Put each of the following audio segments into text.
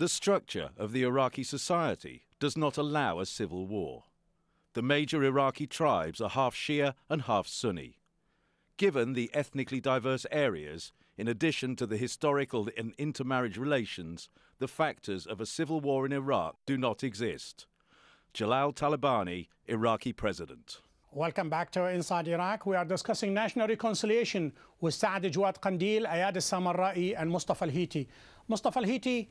The structure of the Iraqi society does not allow a civil war. The major Iraqi tribes are half Shia and half Sunni. Given the ethnically diverse areas, in addition to the historical and intermarriage relations, the factors of a civil war in Iraq do not exist. Jalal Talabani, Iraqi president. Welcome back to Inside Iraq. We are discussing national reconciliation with Saad Jawad Qandil, Ayad al-Samarrai and Mustafa al-Hiti. Mustafa al-Hiti,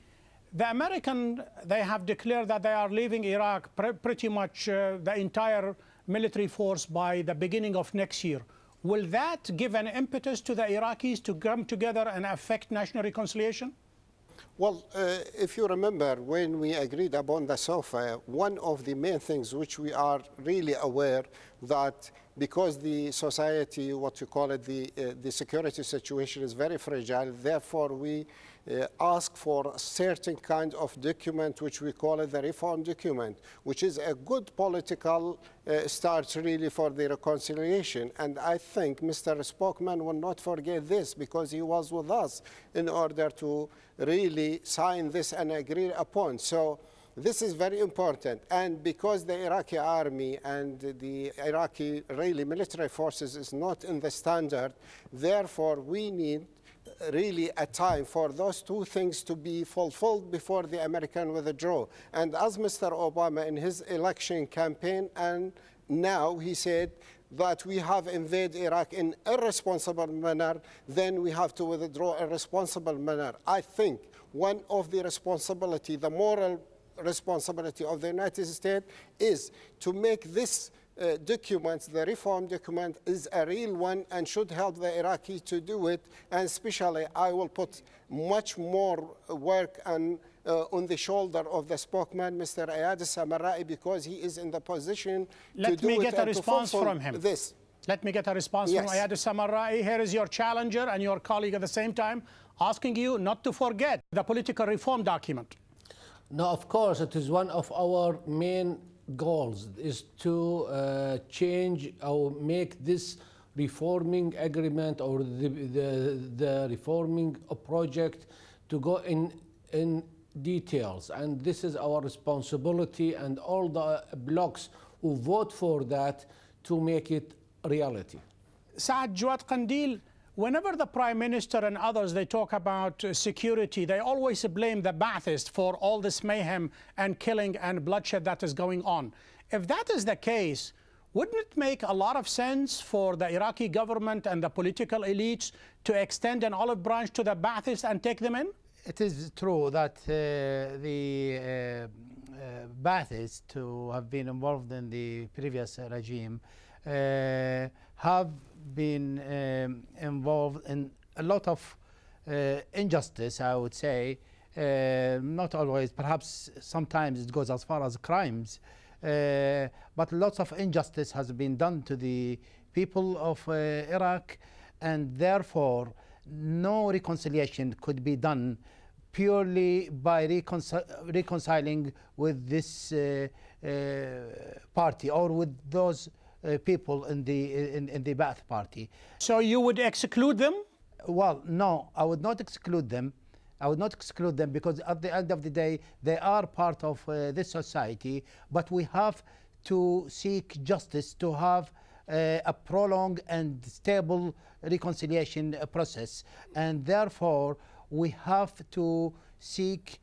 the American, they have declared that they are leaving Iraq pretty much the entire military force by the beginning of next year. Will that give an impetus to the Iraqis to come together and affect national reconciliation? Well, if you remember, when we agreed upon the SOFA, one of the main things which we are really aware that because the society, what you call it, the security situation is very fragile, therefore we ask for a certain kind of document which we call it the reform document, which is a good political start really for the reconciliation. And I think Mr. Spokesman will not forget this because he was with us in order to really sign this and agree upon. So this is very important. And because the Iraqi army and the Iraqi really military forces is not in the standard, therefore we need really a time for those two things to be fulfilled before the American withdraw. And as Mr. Obama in his election campaign, and now he said that we have invaded Iraq in a irresponsible manner, then we have to withdraw in a responsible manner. I think one of the responsibility, the moral responsibility of the United States is to make this document, the reform document, is a real one and should help the Iraqi to do it. And especially, I will put much more work on the shoulder of the spokesman, Mr. Ayad al-Samarrai, because he is in the position to do it. Let me get a response from him. Let me get a response from Ayad al-Samarrai. Here is your challenger and your colleague at the same time asking you not to forget the political reform document. No, of course, it is one of our main goals is to change or make this reforming agreement or the reforming project to go in details. And this is our responsibility and all the blocs who vote for that to make it reality. Saad Jawad Qandil, whenever the Prime Minister and others, they talk about security, they always blame the Ba'athists for all this mayhem and killing and bloodshed that is going on. If that is the case, wouldn't it make a lot of sense for the Iraqi government and the political elites to extend an olive branch to the Ba'athists and take them in? It is true that the Ba'athists who have been involved in the previous regime have been involved in a lot of injustice, I would say, not always, perhaps sometimes it goes as far as crimes, but lots of injustice has been done to the people of Iraq, and therefore no reconciliation could be done purely by reconciling with this party or with those people in the Ba'ath party. So you would exclude them? Well, no, I would not exclude them. I would not exclude them because at the end of the day, they are part of this society, but we have to seek justice to have a prolonged and stable reconciliation process. And therefore, we have to seek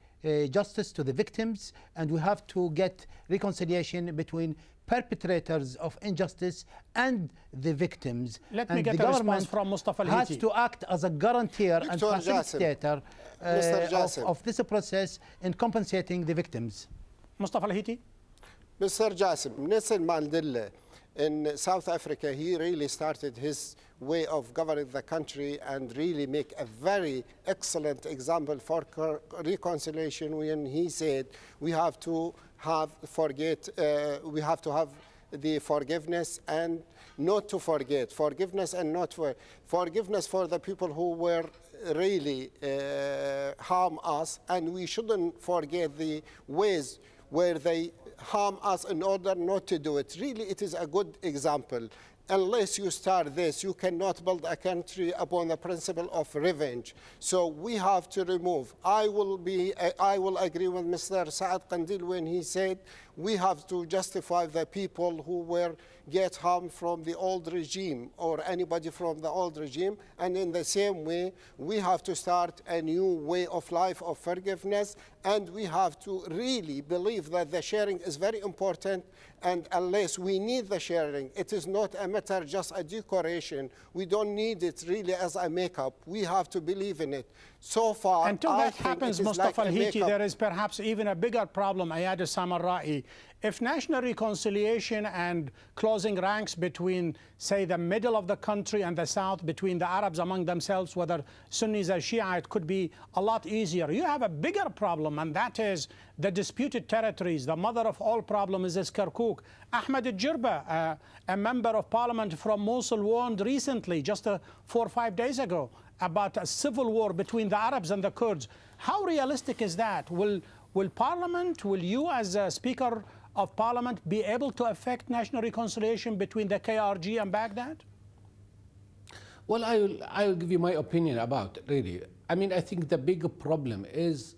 justice to the victims, and we have to get reconciliation between perpetrators of injustice and the victims. Let me get a response from Mustafa al-Hiti. Has to act as a guarantor and facilitator of this process in compensating the victims. Mustafa al-Hiti. Mr. Jassim, Nelson Mandela in South Africa, he really started his way of governing the country and really make a very excellent example for reconciliation when he said we have to have we have to have the forgiveness and not to forget. Forgiveness and not forgiveness for the people who were really harm us, and we shouldn't forget the ways where they harm us in order not to do it. Really, it is a good example. unless you start this, you cannot build a country upon the principle of revenge. So we have to remove. I will agree with Mr. Saad Qandil when he said we have to justify the people who get harmed from the old regime or anybody from the old regime. And in the same way, we have to start a new way of life of forgiveness. And we have to really believe that the sharing is very important. And unless we need the sharing, it is not a matter just a decoration. We don't need it really as a makeup. We have to believe in it. So far, until that happens, Mustafa al-Hiti, there is perhaps even a bigger problem, Ayad al-Samarrai. If national reconciliation and closing ranks between, say, the middle of the country and the south, between the Arabs among themselves, whether Sunnis or Shia, it could be a lot easier. You have a bigger problem, and that is the disputed territories. The mother of all problems is Kirkuk. Ahmed al-Jirba, a member of parliament from Mosul, warned recently, just 4 or 5 days ago, about a civil war between the Arabs and the Kurds. How realistic is that? Will Parliament, will you as a Speaker of Parliament be able to affect national reconciliation between the KRG and Baghdad? Well, I will give you my opinion about it, really. I mean, I think the big problem is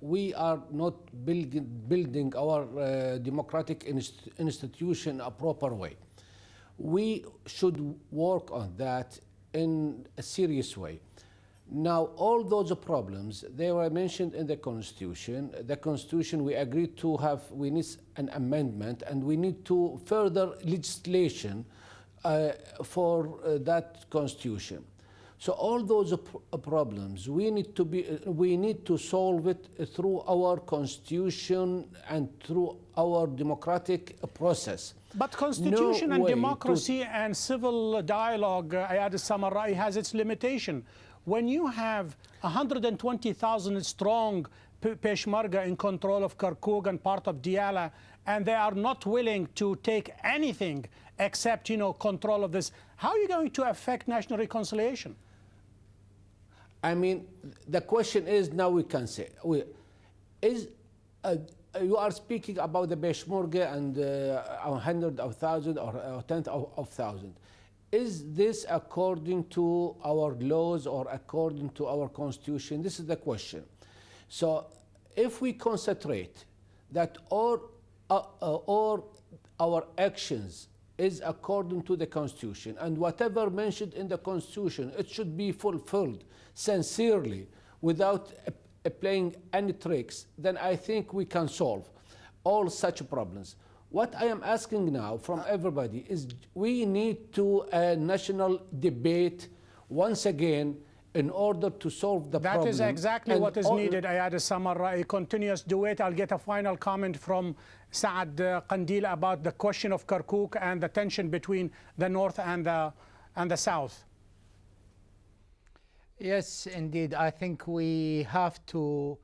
we are not building our democratic institution a proper way. We should work on that in a serious way. Now, all those problems, they were mentioned in the Constitution. The Constitution, we agreed to have, we need an amendment, and we need to further legislation for that Constitution. So all those problems, we need to solve it through our Constitution and through our democratic process. But Constitution and democracy and civil dialogue, Ayad al-Samarrai, has its limitation. When you have 120,000 strong Peshmerga in control of Kirkuk and part of Diyala, and they are not willing to take anything except, control of this, how are you going to affect national reconciliation? I mean, the question is, now we can say, you are speaking about the Peshmerga and 100,000 or 10,000. Is this according to our laws or according to our Constitution? This is the question. So if we concentrate that all our actions is according to the Constitution, and whatever mentioned in the Constitution, it should be fulfilled sincerely without playing any tricks, then I think we can solve all such problems. What I am asking now from everybody is we need to national debate once again in order to solve the problem. That is exactly what is needed, Ayad al-Samarrai, a continuous debate. I'll get a final comment from Saad Qandil about the question of Kirkuk and the tension between the north and the south. Yes, indeed. I think we have to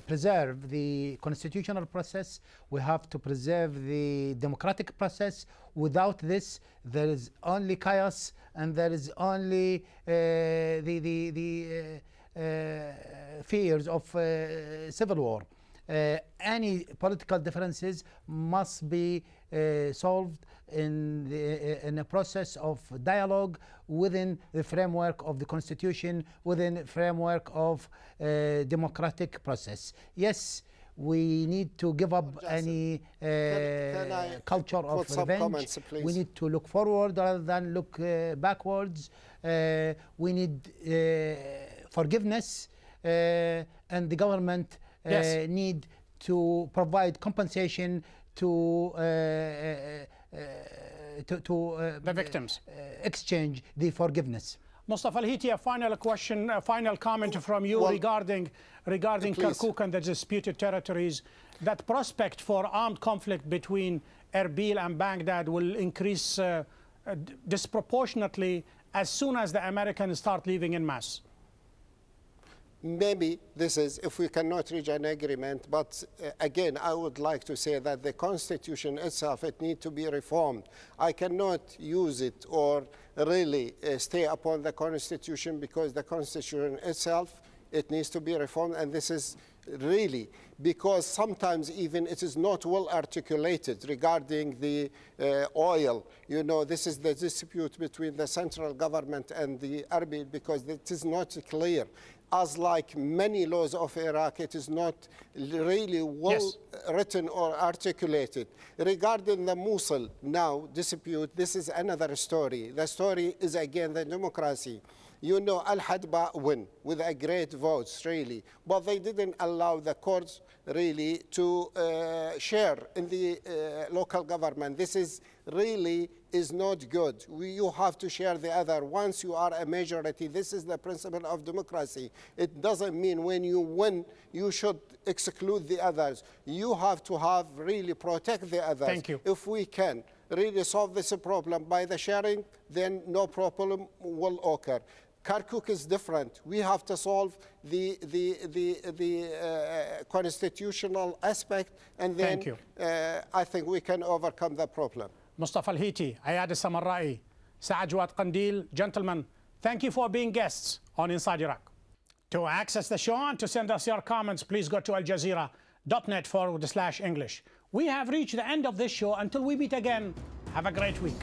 preserve the constitutional process. We have to preserve the democratic process. Without this, there is only chaos, and there is only the fears of civil war. Any political differences must be solved in a process of dialogue within the framework of the Constitution, within the framework of democratic process. Yes, we need to give up any culture of revenge. We need to look forward rather than look backwards. We need forgiveness, and the government need to provide compensation to the victims, exchange the forgiveness. Mustafa al-Hiti, a final question, a final comment from you regarding Kirkuk and the disputed territories. That prospect for armed conflict between Erbil and Baghdad will increase disproportionately as soon as the Americans start leaving en masse. Maybe this is if we cannot reach an agreement, but again, I would like to say that the Constitution itself, it needs to be reformed. I cannot use it or really stay upon the Constitution, because the Constitution itself, it needs to be reformed, and this is really, because sometimes even it is not well articulated regarding the oil. You know, this is the dispute between the central government and the Army, because it is not clear. As like many laws of Iraq, it is not really well written or articulated. Regarding the Mosul now dispute, this is another story. The story is again the democracy. You know, Al-Hadba win with a great votes, really, but they didn't allow the courts really to share in the local government. This is really is not good. You have to share the other. Once you are a majority, this is the principle of democracy. It doesn't mean when you win, you should exclude the others. You have to have really protect the others. Thank you. If we can really solve this problem by the sharing, then no problem will occur. Kirkuk is different. We have to solve the constitutional aspect, and then I think we can overcome the problem. Mustafa al-Hiti, Ayad al-Samarrai, Saad Jawad Qandil, gentlemen, thank you for being guests on Inside Iraq. To access the show and to send us your comments, please go to aljazeera.net/English. We have reached the end of this show. Until we meet again, have a great week.